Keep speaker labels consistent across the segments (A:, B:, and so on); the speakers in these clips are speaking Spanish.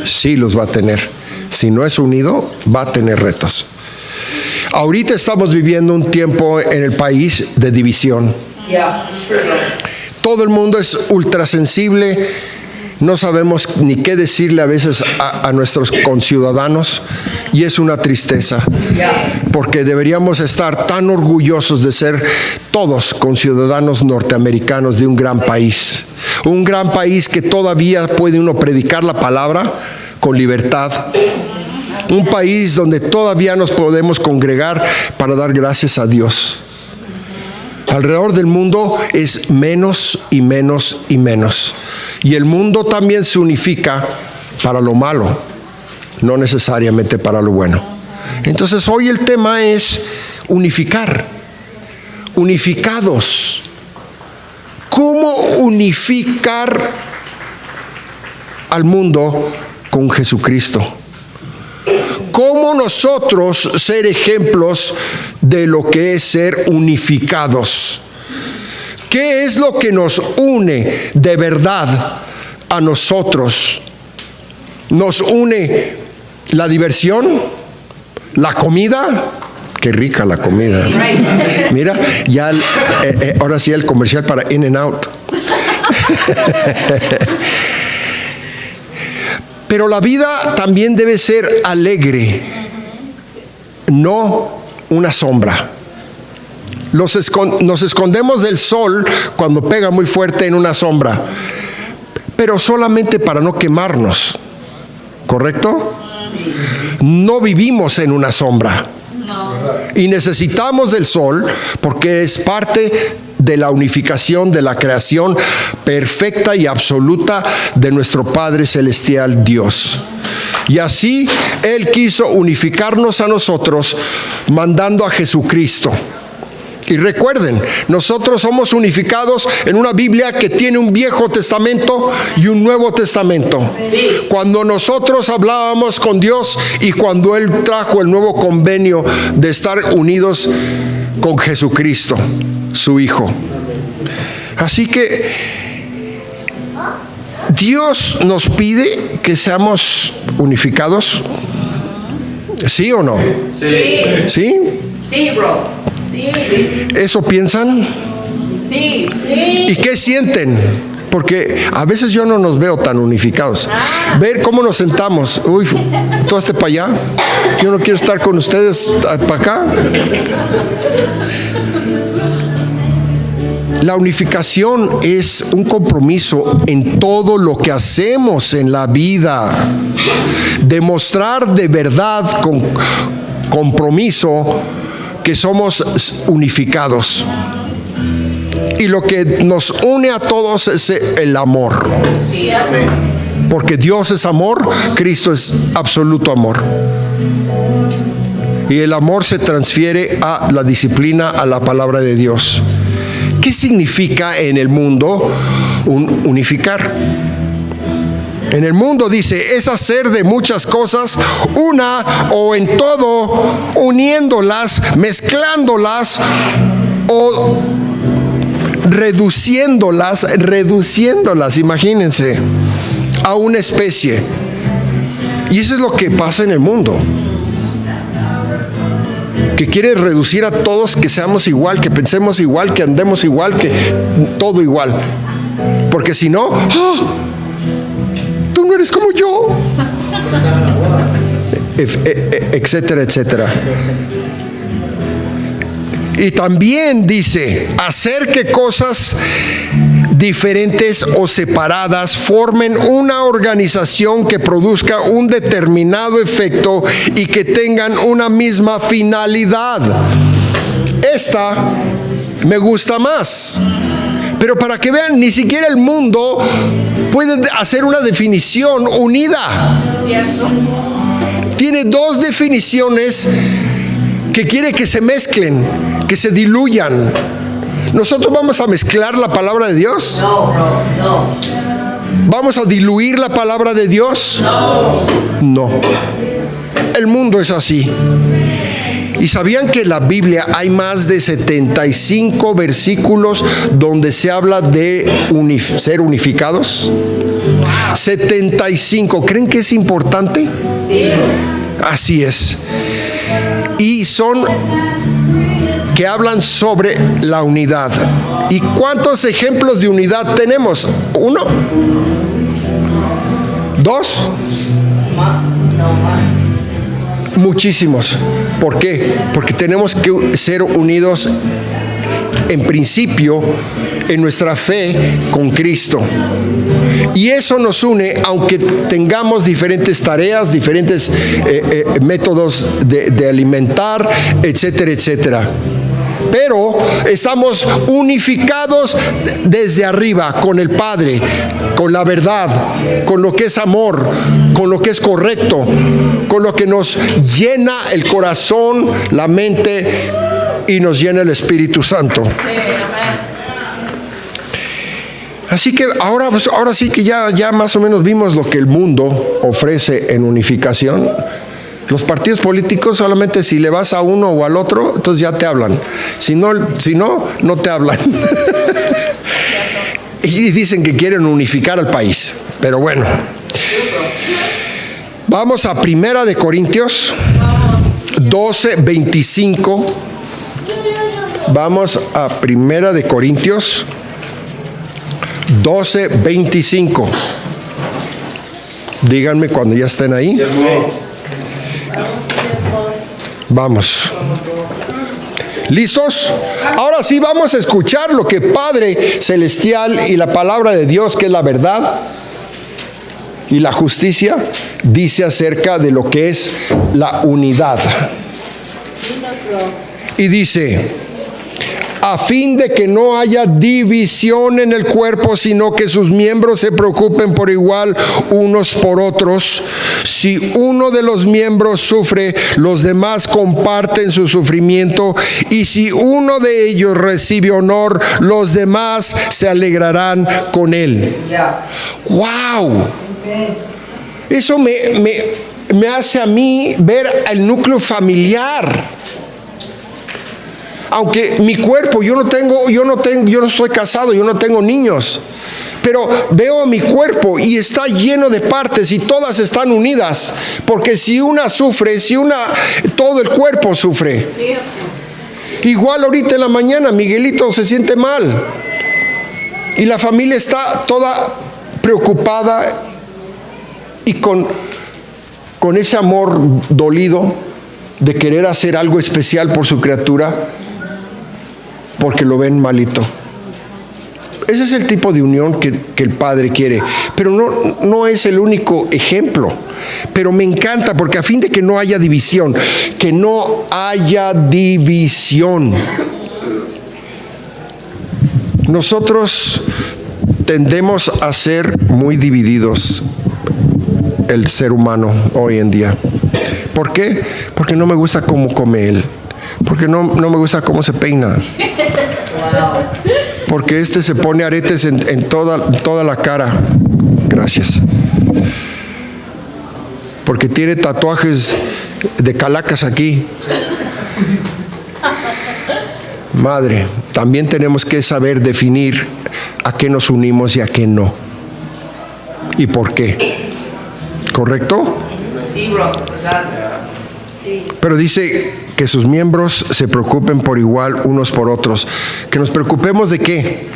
A: Sí los va a tener. Si no es unido, va a tener retos. Ahorita estamos viviendo un tiempo en el país de división. Todo el mundo es ultrasensible. No sabemos ni qué decirle a veces a nuestros conciudadanos, y es una tristeza, porque deberíamos estar tan orgullosos de ser todos conciudadanos norteamericanos de un gran país que todavía puede uno predicar la palabra con libertad, un país donde todavía nos podemos congregar para dar gracias a Dios. Alrededor del mundo es menos y menos y menos. Y el mundo también se unifica para lo malo, no necesariamente para lo bueno. Entonces hoy el tema es unificar, unificados. ¿Cómo unificar al mundo con Jesucristo? ¿Cómo nosotros ser ejemplos de lo que es ser unificados? ¿Qué es lo que nos une de verdad a nosotros? ¿Nos une la diversión? ¿La comida? Qué rica la comida. Mira, ya ahora sí el comercial para In-N-Out. Pero la vida también debe ser alegre, no una sombra. Nos escondemos del sol cuando pega muy fuerte en una sombra, pero solamente para no quemarnos, ¿correcto? No vivimos en una sombra. Y necesitamos del sol porque es parte de la unificación de la creación perfecta y absoluta de nuestro Padre Celestial Dios. Y así Él quiso unificarnos a nosotros mandando a Jesucristo. Y recuerden, nosotros somos unificados en una Biblia que tiene un Viejo Testamento y un Nuevo Testamento. Sí. Cuando nosotros hablábamos con Dios y cuando Él trajo el nuevo convenio de estar unidos con Jesucristo, su Hijo. Así que Dios nos pide que seamos unificados. ¿Sí o no? Sí. ¿Sí? Sí, bro. Sí. ¿Eso piensan? Sí, sí. ¿Y qué sienten? Porque a veces yo no nos veo tan unificados. Ver cómo nos sentamos. Uy, tú hazte para allá. Yo no quiero estar con ustedes para acá. La unificación es un compromiso en todo lo que hacemos en la vida. Demostrar de verdad con compromiso que somos unificados. Y lo que nos une a todos es el amor. Porque Dios es amor, Cristo es absoluto amor. Y el amor se transfiere a la disciplina, a la palabra de Dios. ¿Qué significa en el mundo unificar? En el mundo dice, es hacer de muchas cosas una o en todo, uniéndolas, mezclándolas o reduciéndolas, imagínense, a una especie. Y eso es lo que pasa en el mundo. Que quiere reducir a todos, que seamos igual, que pensemos igual, que andemos igual, que todo igual. Porque si no, tú no eres como yo, etcétera, etcétera. Y también dice, hacer que cosas diferentes o separadas formen una organización que produzca un determinado efecto y que tengan una misma finalidad. Esta me gusta más. Pero para que vean, ni siquiera el mundo puede hacer una definición unida. ¿Cierto? Tiene dos definiciones que quiere que se mezclen, que se diluyan. ¿Nosotros vamos a mezclar la palabra de Dios? No. ¿Vamos a diluir la palabra de Dios? No. El mundo es así. ¿Y sabían que en la Biblia hay más de 75 versículos donde se habla de ser unificados? 75. ¿Creen que es importante?
B: Sí.
A: Así es. Y son que hablan sobre la unidad. ¿Y cuántos ejemplos de unidad tenemos? ¿1? ¿2?
B: No más.
A: Muchísimos. ¿Por qué? Porque tenemos que ser unidos en principio en nuestra fe con Cristo. Y eso nos une, aunque tengamos diferentes tareas, diferentes métodos de alimentar, etcétera, etcétera. Pero estamos unificados desde arriba con el Padre, con la verdad, con lo que es amor, con lo que es correcto, con lo que nos llena el corazón, la mente y nos llena el Espíritu Santo. Así que ahora sí que ya más o menos vimos lo que el mundo ofrece en unificación. Los partidos políticos solamente si le vas a uno o al otro, entonces ya te hablan. Si no, no te hablan. Y dicen que quieren unificar al país. Pero bueno. Vamos a 1 de Corintios 12:25. Vamos a 1 de Corintios 12:25. Díganme cuando ya estén ahí. Vamos. ¿Listos? Ahora sí vamos a escuchar lo que Padre Celestial y la palabra de Dios, que es la verdad y la justicia, dice acerca de lo que es la unidad. Y dice: a fin de que no haya división en el cuerpo, sino que sus miembros se preocupen por igual unos por otros. Si uno de los miembros sufre, los demás comparten su sufrimiento, y si uno de ellos recibe honor, los demás se alegrarán con él. ¡Wow! Eso me hace a mí ver el núcleo familiar. Aunque mi cuerpo, yo no estoy casado, yo no tengo niños, pero veo mi cuerpo y está lleno de partes y todas están unidas, porque si una sufre, todo el cuerpo sufre. Sí. Igual ahorita en la mañana Miguelito se siente mal y la familia está toda preocupada y con ese amor dolido de querer hacer algo especial por su criatura, porque lo ven malito. Ese es el tipo de unión que el Padre quiere. Pero no es el único ejemplo. Pero me encanta porque a fin de que no haya división, que no haya división. Nosotros tendemos a ser muy divididos, el ser humano hoy en día. ¿Por qué? Porque no me gusta cómo come él. Porque no me gusta cómo se peina. Porque se pone aretes en toda la cara. Gracias. Porque tiene tatuajes de calacas aquí. Madre, también tenemos que saber definir a qué nos unimos y a qué no. ¿Y por qué? ¿Correcto?
B: Sí, bro.
A: Pero dice que sus miembros se preocupen por igual unos por otros. Que nos preocupemos ¿de qué?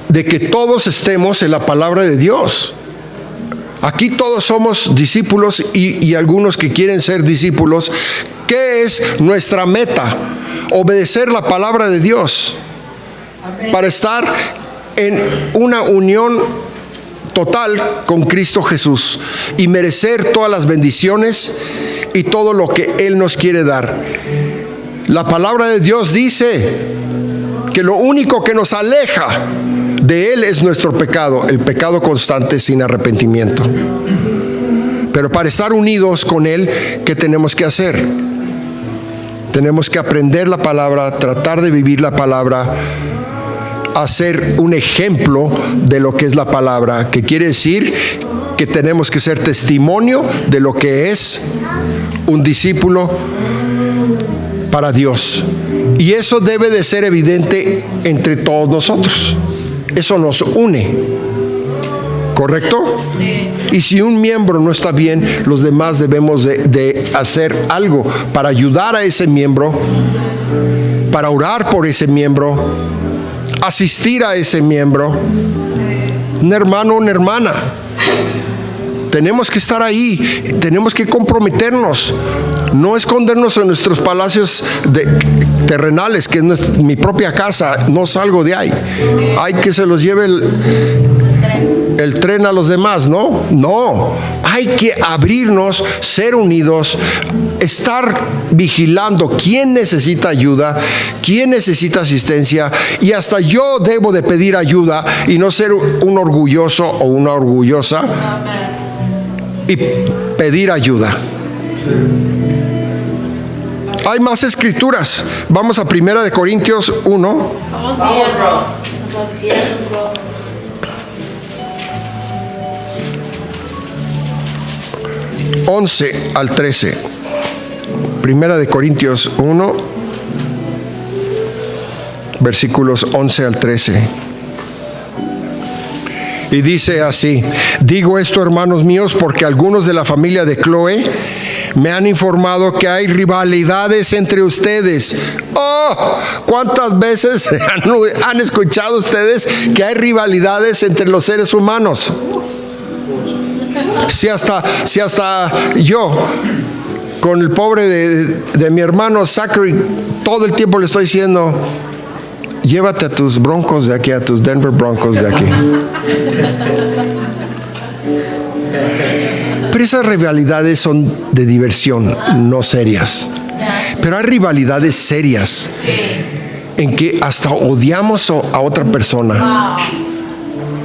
A: De que todos estemos en la palabra de Dios. Aquí todos somos discípulos y algunos que quieren ser discípulos. ¿Qué es nuestra meta? Obedecer la palabra de Dios. Para estar en una unión total con Cristo Jesús y merecer todas las bendiciones y todo lo que Él nos quiere dar. La palabra de Dios dice que lo único que nos aleja de Él es nuestro pecado, el pecado constante sin arrepentimiento. Pero para estar unidos con Él, ¿qué tenemos que hacer? Tenemos que aprender la palabra, tratar de vivir la palabra, hacer un ejemplo de lo que es la palabra, que quiere decir que tenemos que ser testimonio de lo que es un discípulo para Dios. Y eso debe de ser evidente entre todos nosotros. Eso nos une. ¿Correcto?
B: Sí.
A: Y si un miembro no está bien, los demás debemos de hacer algo para ayudar a ese miembro, para orar por ese miembro, asistir a ese miembro. Un hermano, una hermana. Tenemos que estar ahí, tenemos que comprometernos, no escondernos en nuestros palacios terrenales, que es mi propia casa, no salgo de ahí. Hay que se los lleve el tren a los demás, ¿no? No, hay que abrirnos, ser unidos, estar vigilando quién necesita ayuda, quién necesita asistencia, y hasta yo debo de pedir ayuda y no ser un orgulloso o una orgullosa y pedir ayuda. Hay más escrituras. Vamos a 1 de Corintios 1.
B: Vamos, bro. Vamos bien, bro.
A: 11 al 13. 1 de Corintios 1, versículos 11 al 13. Y dice así: digo esto, hermanos míos, porque algunos de la familia de Cloé me han informado que hay rivalidades entre ustedes. ¡Oh! ¿Cuántas veces han escuchado ustedes que hay rivalidades entre los seres humanos? Si hasta yo, con el pobre de mi hermano Zachary, todo el tiempo le estoy diciendo: llévate a tus Broncos de aquí, a tus Denver Broncos de aquí. Pero esas rivalidades son de diversión, no serias. Pero hay rivalidades serias en que hasta odiamos a otra persona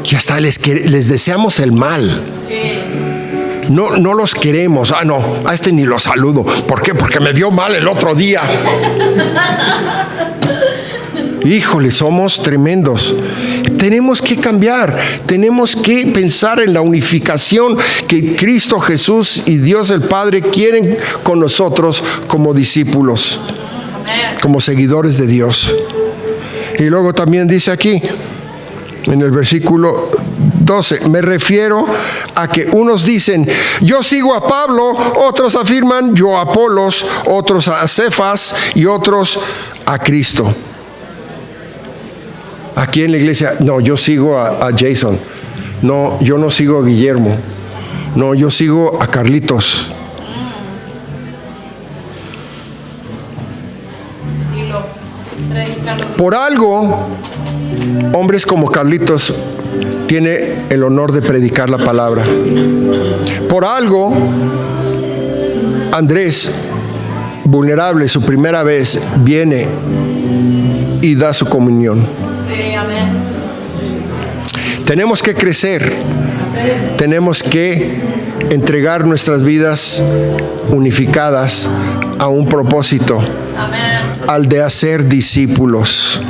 A: y hasta les deseamos el mal. No los queremos. No, a este ni lo saludo. ¿Por qué? Porque me vio mal el otro día. Híjole, somos tremendos. Tenemos que cambiar, tenemos que pensar en la unificación que Cristo Jesús y Dios el Padre quieren con nosotros como discípulos, como seguidores de Dios. Y luego también dice aquí, en el versículo 12, me refiero a que unos dicen: yo sigo a Pablo, otros afirman: yo a Apolos, otros a Cefas y otros a Cristo. Aquí en la iglesia: no, yo sigo a Jason. No, yo no sigo a Guillermo. No, yo sigo a Carlitos. Por algo, hombres como Carlitos tiene el honor de predicar la palabra. Por algo, Andrés, vulnerable, su primera vez, viene y da su comunión.
B: Sí, amén.
A: Tenemos que crecer, tenemos que entregar nuestras vidas unificadas a un propósito,
B: Amén.
A: al de hacer discípulos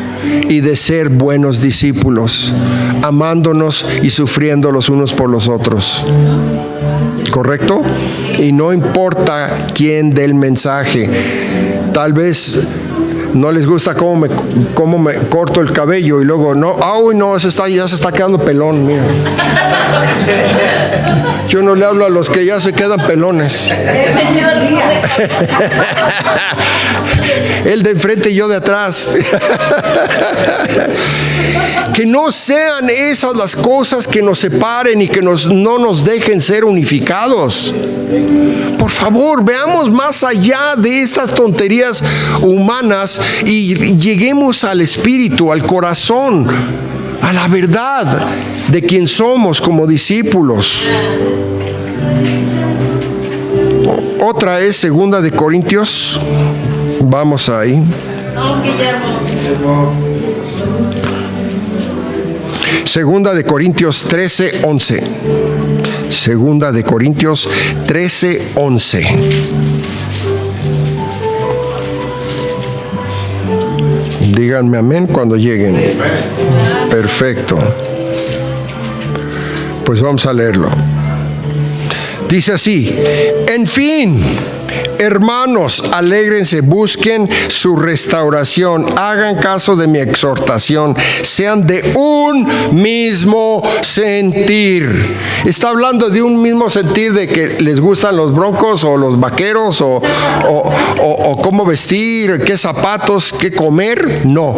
A: y de ser buenos discípulos, amándonos y sufriendo los unos por los otros. ¿Correcto? Y no importa quién dé el mensaje. Tal vez no les gusta cómo me corto el cabello y luego no, ya se está quedando pelón, mira. Yo no le hablo a los que ya se quedan pelones. Él de enfrente y yo de atrás. Que no sean esas las cosas que nos separen y que no nos dejen ser unificados. Por favor, veamos más allá de estas tonterías humanas y lleguemos al espíritu, al corazón, a la verdad de quién somos como discípulos. Otra es 2 de Corintios. Vamos ahí.
B: No, Guillermo.
A: 2 de Corintios 13:11. 2 de Corintios 13:11. Díganme amén cuando lleguen. Perfecto. Pues vamos a leerlo. Dice así: en fin, Hermanos, alégrense, busquen su restauración, hagan caso de mi exhortación, sean de un mismo sentir. Está hablando de un mismo sentir, de que les gustan los broncos o los vaqueros o cómo vestir, qué zapatos, qué comer. No.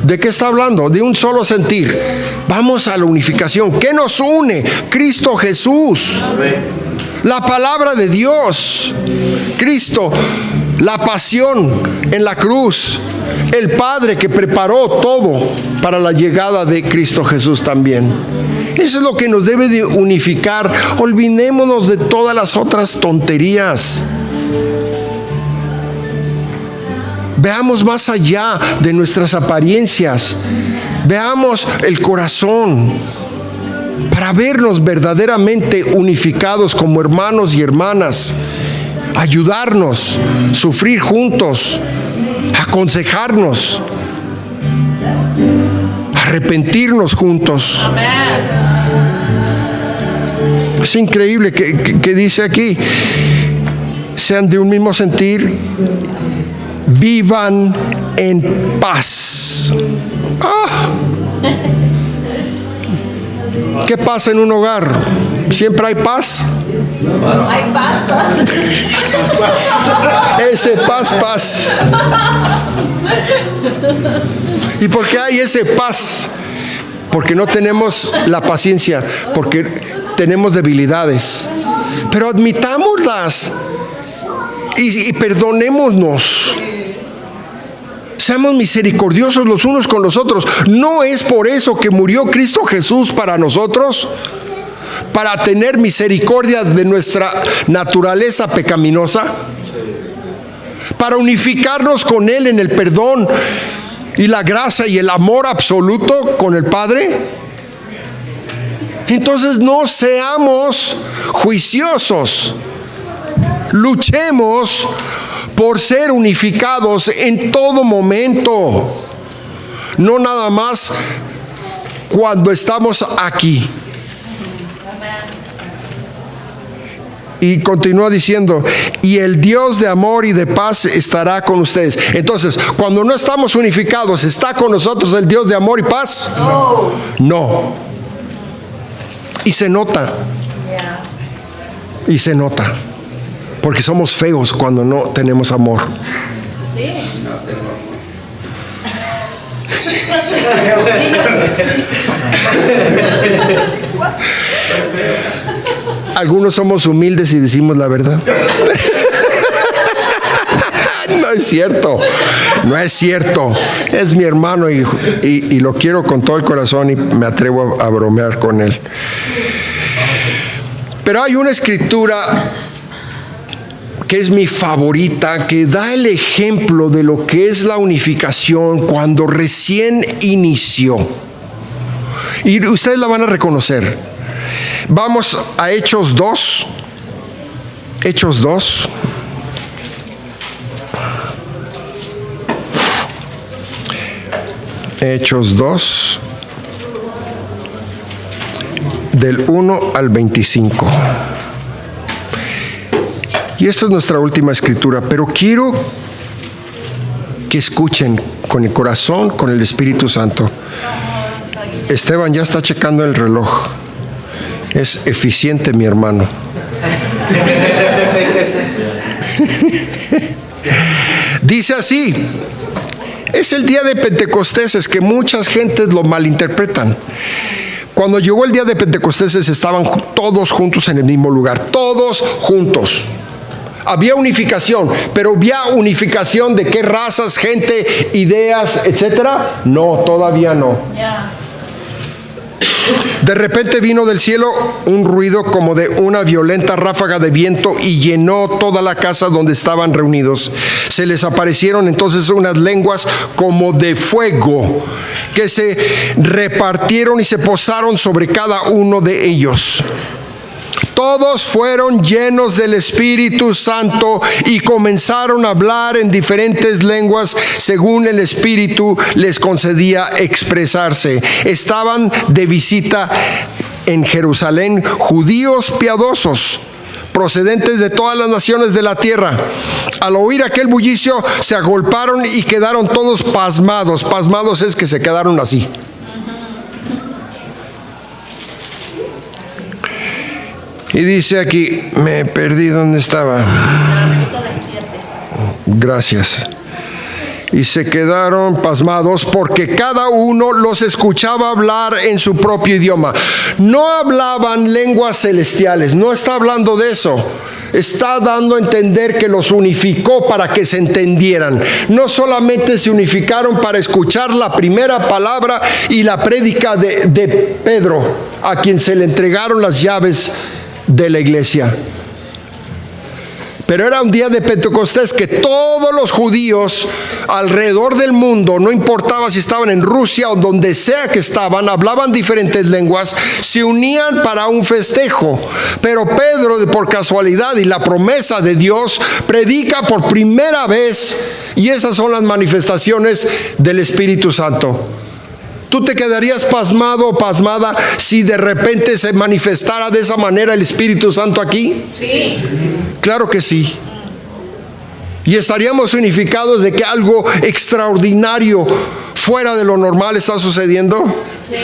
A: ¿De qué está hablando? De un solo sentir. Vamos a la unificación. ¿Qué nos une? Cristo Jesús. La palabra de Dios, Cristo, la pasión en la cruz, el Padre que preparó todo para la llegada de Cristo Jesús también. Eso es lo que nos debe de unificar. Olvidémonos de todas las otras tonterías. Veamos más allá de nuestras apariencias. Veamos el corazón, para vernos verdaderamente unificados como hermanos y hermanas, ayudarnos, sufrir juntos, aconsejarnos, arrepentirnos juntos. Es increíble que dice aquí, sean de un mismo sentir, vivan en paz. ¿Qué pasa en un hogar? ¿Siempre hay paz?
B: Hay paz.
A: Ese paz. ¿Y por qué hay ese paz? Porque no tenemos la paciencia, porque tenemos debilidades. Pero admitámoslas y perdonémonos. Seamos misericordiosos los unos con los otros. ¿No es por eso que murió Cristo Jesús para nosotros? Para tener misericordia de nuestra naturaleza pecaminosa. Para unificarnos con Él en el perdón y la gracia y el amor absoluto con el Padre. Entonces no seamos juiciosos. Luchemos por ser unificados en todo momento, no nada más cuando estamos aquí. Y continúa diciendo, y el Dios de amor y de paz estará con ustedes. Entonces, cuando no estamos unificados, ¿está con nosotros el Dios de amor y paz? No. Y se nota. Y se nota. Porque somos feos cuando no tenemos amor.
B: Sí.
A: Algunos somos humildes y decimos la verdad. No es cierto. No es cierto. Es mi hermano y lo quiero con todo el corazón y me atrevo a bromear con él. Pero hay una escritura que es mi favorita, que da el ejemplo de lo que es la unificación cuando recién inició. Y ustedes la van a reconocer. Vamos a Hechos 2. Hechos 2. Hechos 2. Del 1 al 25. Y esta es nuestra última escritura, pero quiero que escuchen con el corazón, con el Espíritu Santo. Esteban ya está checando el reloj. Es eficiente, mi hermano. Dice así: es el día de Pentecostés, es que muchas gentes lo malinterpretan. Cuando llegó el día de Pentecostés estaban todos juntos en el mismo lugar, todos juntos. Había unificación, pero ¿había unificación de qué razas, gente, ideas, etcétera? No, todavía no. De repente vino del cielo un ruido como de una violenta ráfaga de viento y llenó toda la casa donde estaban reunidos. Se les aparecieron entonces unas lenguas como de fuego que se repartieron y se posaron sobre cada uno de ellos. Todos fueron llenos del Espíritu Santo y comenzaron a hablar en diferentes lenguas según el Espíritu les concedía expresarse. Estaban de visita en Jerusalén judíos piadosos, procedentes de todas las naciones de la tierra. Al oír aquel bullicio, se agolparon y quedaron todos pasmados. Pasmados es que se quedaron así. Y dice aquí, me perdí, ¿dónde estaba? Gracias. Y se quedaron pasmados porque cada uno los escuchaba hablar en su propio idioma. No hablaban lenguas celestiales, no está hablando de eso. Está dando a entender que los unificó para que se entendieran. No solamente se unificaron para escuchar la primera palabra y la prédica de Pedro, a quien se le entregaron las llaves de la iglesia. Pero era un día de Pentecostés que todos los judíos alrededor del mundo, no importaba si estaban en Rusia o donde sea que estaban, hablaban diferentes lenguas, se unían para un festejo. Pero Pedro, por casualidad y la promesa de Dios, predica por primera vez, y esas son las manifestaciones del Espíritu Santo. ¿Tú te quedarías pasmado o pasmada si de repente se manifestara de esa manera el Espíritu Santo aquí?
B: Sí.
A: Claro que sí. Y estaríamos unificados de que algo extraordinario, fuera de lo normal, está sucediendo.
B: Sí.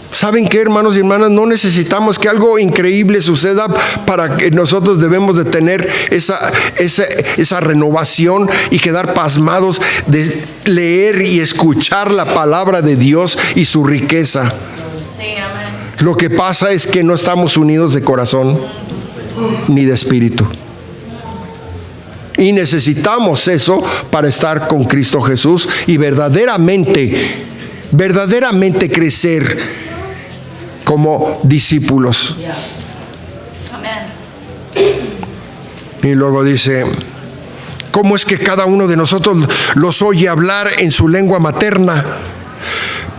A: ¿Saben qué, hermanos y hermanas? No necesitamos que algo increíble suceda para que nosotros debemos de tener esa renovación y quedar pasmados de leer y escuchar la palabra de Dios y su riqueza.
B: Sí, amén.
A: Lo que pasa es que no estamos unidos de corazón ni de espíritu. Y necesitamos eso para estar con Cristo Jesús y verdaderamente crecer como discípulos.
B: Amén.
A: Y luego dice, ¿cómo es que cada uno de nosotros los oye hablar en su lengua materna?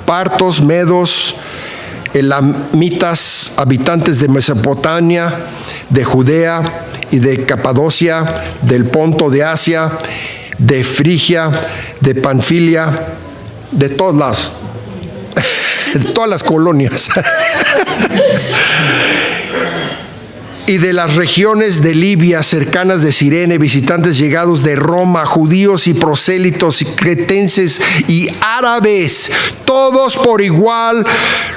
A: Partos, medos, elamitas, habitantes de Mesopotamia, de Judea y de Capadocia, del Ponto de Asia, de Frigia, de Panfilia, de todas las colonias y de las regiones de Libia cercanas de Cirene, visitantes llegados de Roma, judíos y prosélitos, y cretenses y árabes, todos por igual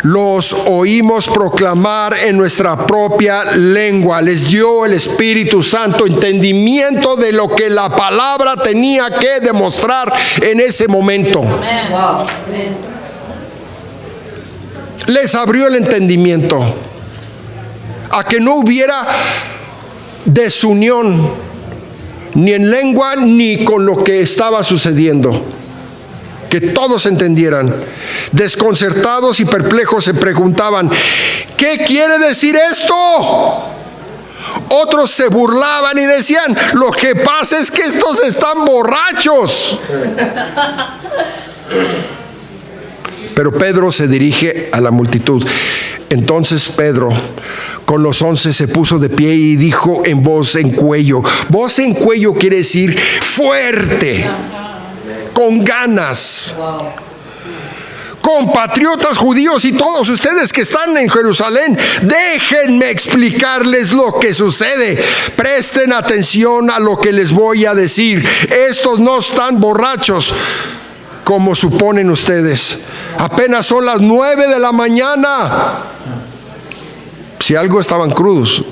A: los oímos proclamar en nuestra propia lengua. Les dio el Espíritu Santo entendimiento de lo que la palabra tenía que demostrar en ese momento.
B: Amén. Wow. Amén.
A: Les abrió el entendimiento a que no hubiera desunión ni en lengua ni con lo que estaba sucediendo, que todos entendieran. Desconcertados y perplejos se preguntaban, ¿qué quiere decir esto? Otros se burlaban y decían, lo que pasa es que estos están borrachos. Pero Pedro se dirige a la multitud. Entonces Pedro con los 11 se puso de pie y dijo en voz en cuello. Voz en cuello quiere decir fuerte, con ganas. Compatriotas judíos y todos ustedes que están en Jerusalén, déjenme explicarles lo que sucede. Presten atención a lo que les voy a decir. Estos no están borrachos como suponen ustedes. Apenas son las 9 de la mañana. Si algo, estaban crudos.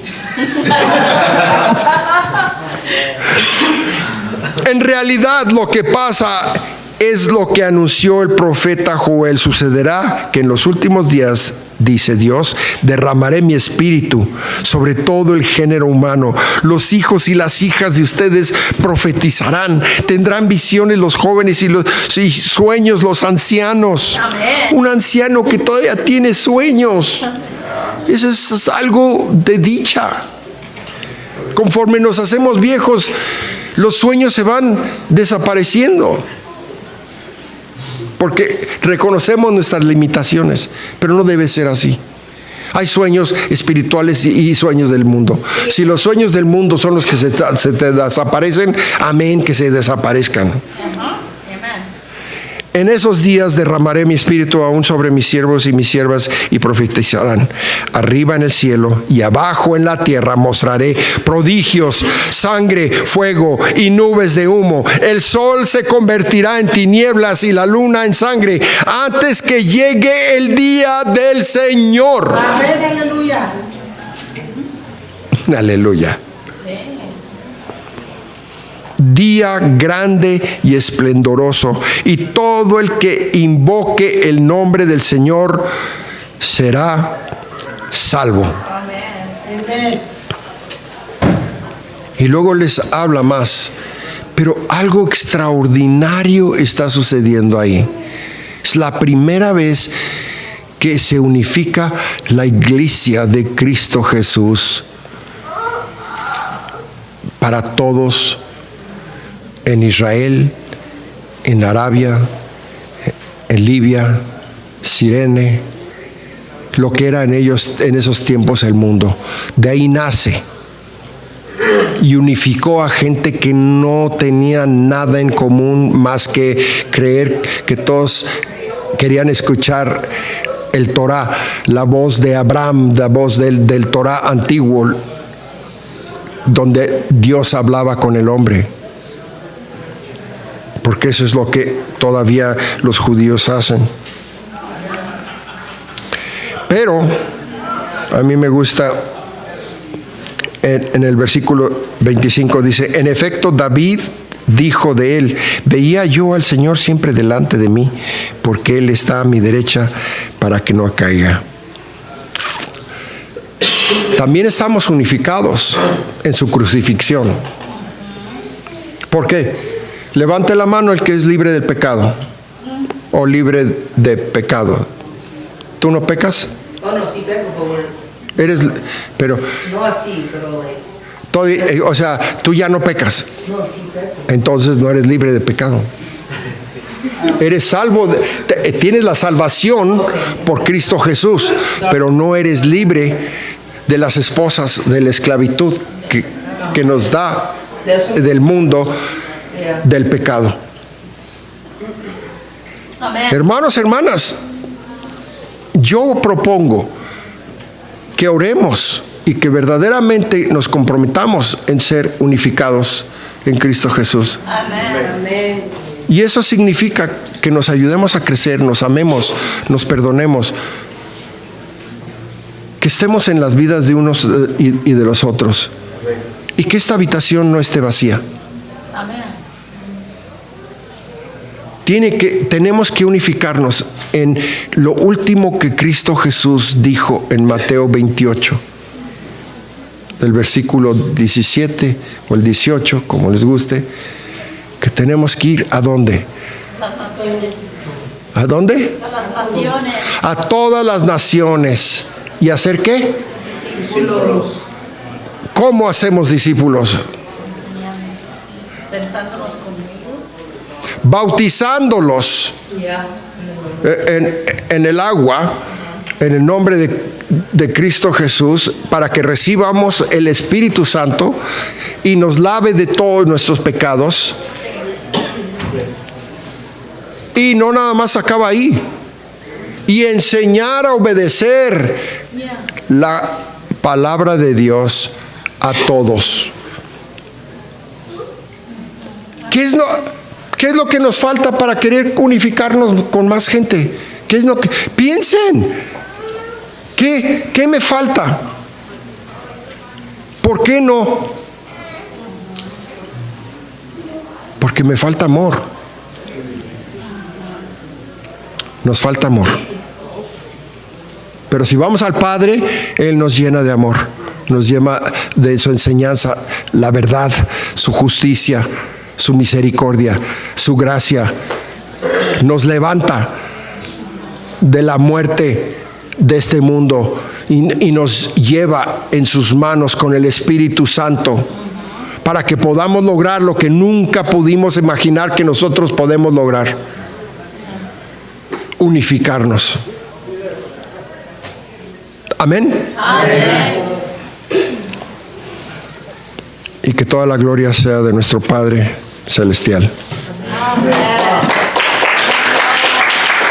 A: En realidad lo que pasa es lo que anunció el profeta Joel. Sucederá que en los últimos días, dice Dios, derramaré mi espíritu sobre todo el género humano. Los hijos y las hijas de ustedes profetizarán, tendrán visiones los jóvenes y sueños los ancianos.
B: Amén.
A: Un anciano que todavía tiene sueños, eso es algo de dicha. Conforme nos hacemos viejos, los sueños se van desapareciendo, porque reconocemos nuestras limitaciones, pero no debe ser así. Hay sueños espirituales y sueños del mundo. Si los sueños del mundo son los que se te desaparecen, amén, que se desaparezcan. En esos días derramaré mi espíritu aún sobre mis siervos y mis siervas y profetizarán. Arriba en el cielo y abajo en la tierra mostraré prodigios, sangre, fuego y nubes de humo. El sol se convertirá en tinieblas y la luna en sangre antes que llegue el día del Señor.
B: Amén, aleluya.
A: Aleluya. Día grande y esplendoroso, y todo el que invoque el nombre del Señor será salvo.
B: Amén.
A: Y luego les habla más, pero algo extraordinario está sucediendo ahí. Es la primera vez que se unifica la iglesia de Cristo Jesús para todos, en Israel, en Arabia, en Libia, Cirene, lo que era en esos tiempos el mundo. De ahí nace y unificó a gente que no tenía nada en común más que creer que todos querían escuchar el Torah, la voz de Abraham, la voz del Torah antiguo, donde Dios hablaba con el hombre. Porque eso es lo que todavía los judíos hacen. Pero a mí me gusta, en el versículo 25 dice: en efecto, David dijo de él: veía yo al Señor siempre delante de mí, porque Él está a mi derecha para que no caiga. También estamos unificados en su crucifixión. ¿Por qué? Levante la mano el que es libre del pecado o libre de pecado. ¿Tú no pecas?
C: Oh, no, sí peco, por favor.
A: Pero
C: No así, pero...
A: o sea, tú ya no pecas.
C: No, sí peco.
A: Entonces no eres libre de pecado. Eres salvo, tienes la salvación por Cristo Jesús, pero no eres libre de las esposas de la esclavitud que nos da del mundo, del pecado.
B: Amén.
A: Hermanos, hermanas, yo propongo que oremos y que verdaderamente nos comprometamos en ser unificados en Cristo Jesús.
B: Amén.
A: Y eso significa que nos ayudemos a crecer, nos amemos, nos perdonemos, que estemos en las vidas de unos y de los otros, y que esta habitación no esté vacía.
B: Amén.
A: Tenemos que unificarnos en lo último que Cristo Jesús dijo en Mateo 28, del versículo 17 o el 18, como les guste, que tenemos que ir ¿a dónde?
B: Las naciones.
A: ¿A dónde?
B: A las naciones.
A: A todas las naciones. ¿Y hacer qué?
B: Discípulos.
A: ¿Cómo hacemos discípulos?
B: Tentándonos conmigo.
A: Bautizándolos en el agua, en el nombre de Cristo Jesús, para que recibamos el Espíritu Santo y nos lave de todos nuestros pecados. Y no nada más acaba ahí. Y enseñar a obedecer la palabra de Dios a todos. ¿Qué es lo que nos falta para querer unificarnos con más gente? ¿Qué es lo que piensen? ¿Qué me falta? ¿Por qué no? Porque me falta amor. Nos falta amor. Pero si vamos al Padre, Él nos llena de amor, nos llena de su enseñanza, la verdad, su justicia, su misericordia, su gracia. Nos levanta de la muerte de este mundo y nos lleva en sus manos con el Espíritu Santo para que podamos lograr lo que nunca pudimos imaginar que nosotros podemos lograr: unificarnos. Amén.
B: Amén.
A: Y que toda la gloria sea de nuestro Padre Celestial.
B: Amén.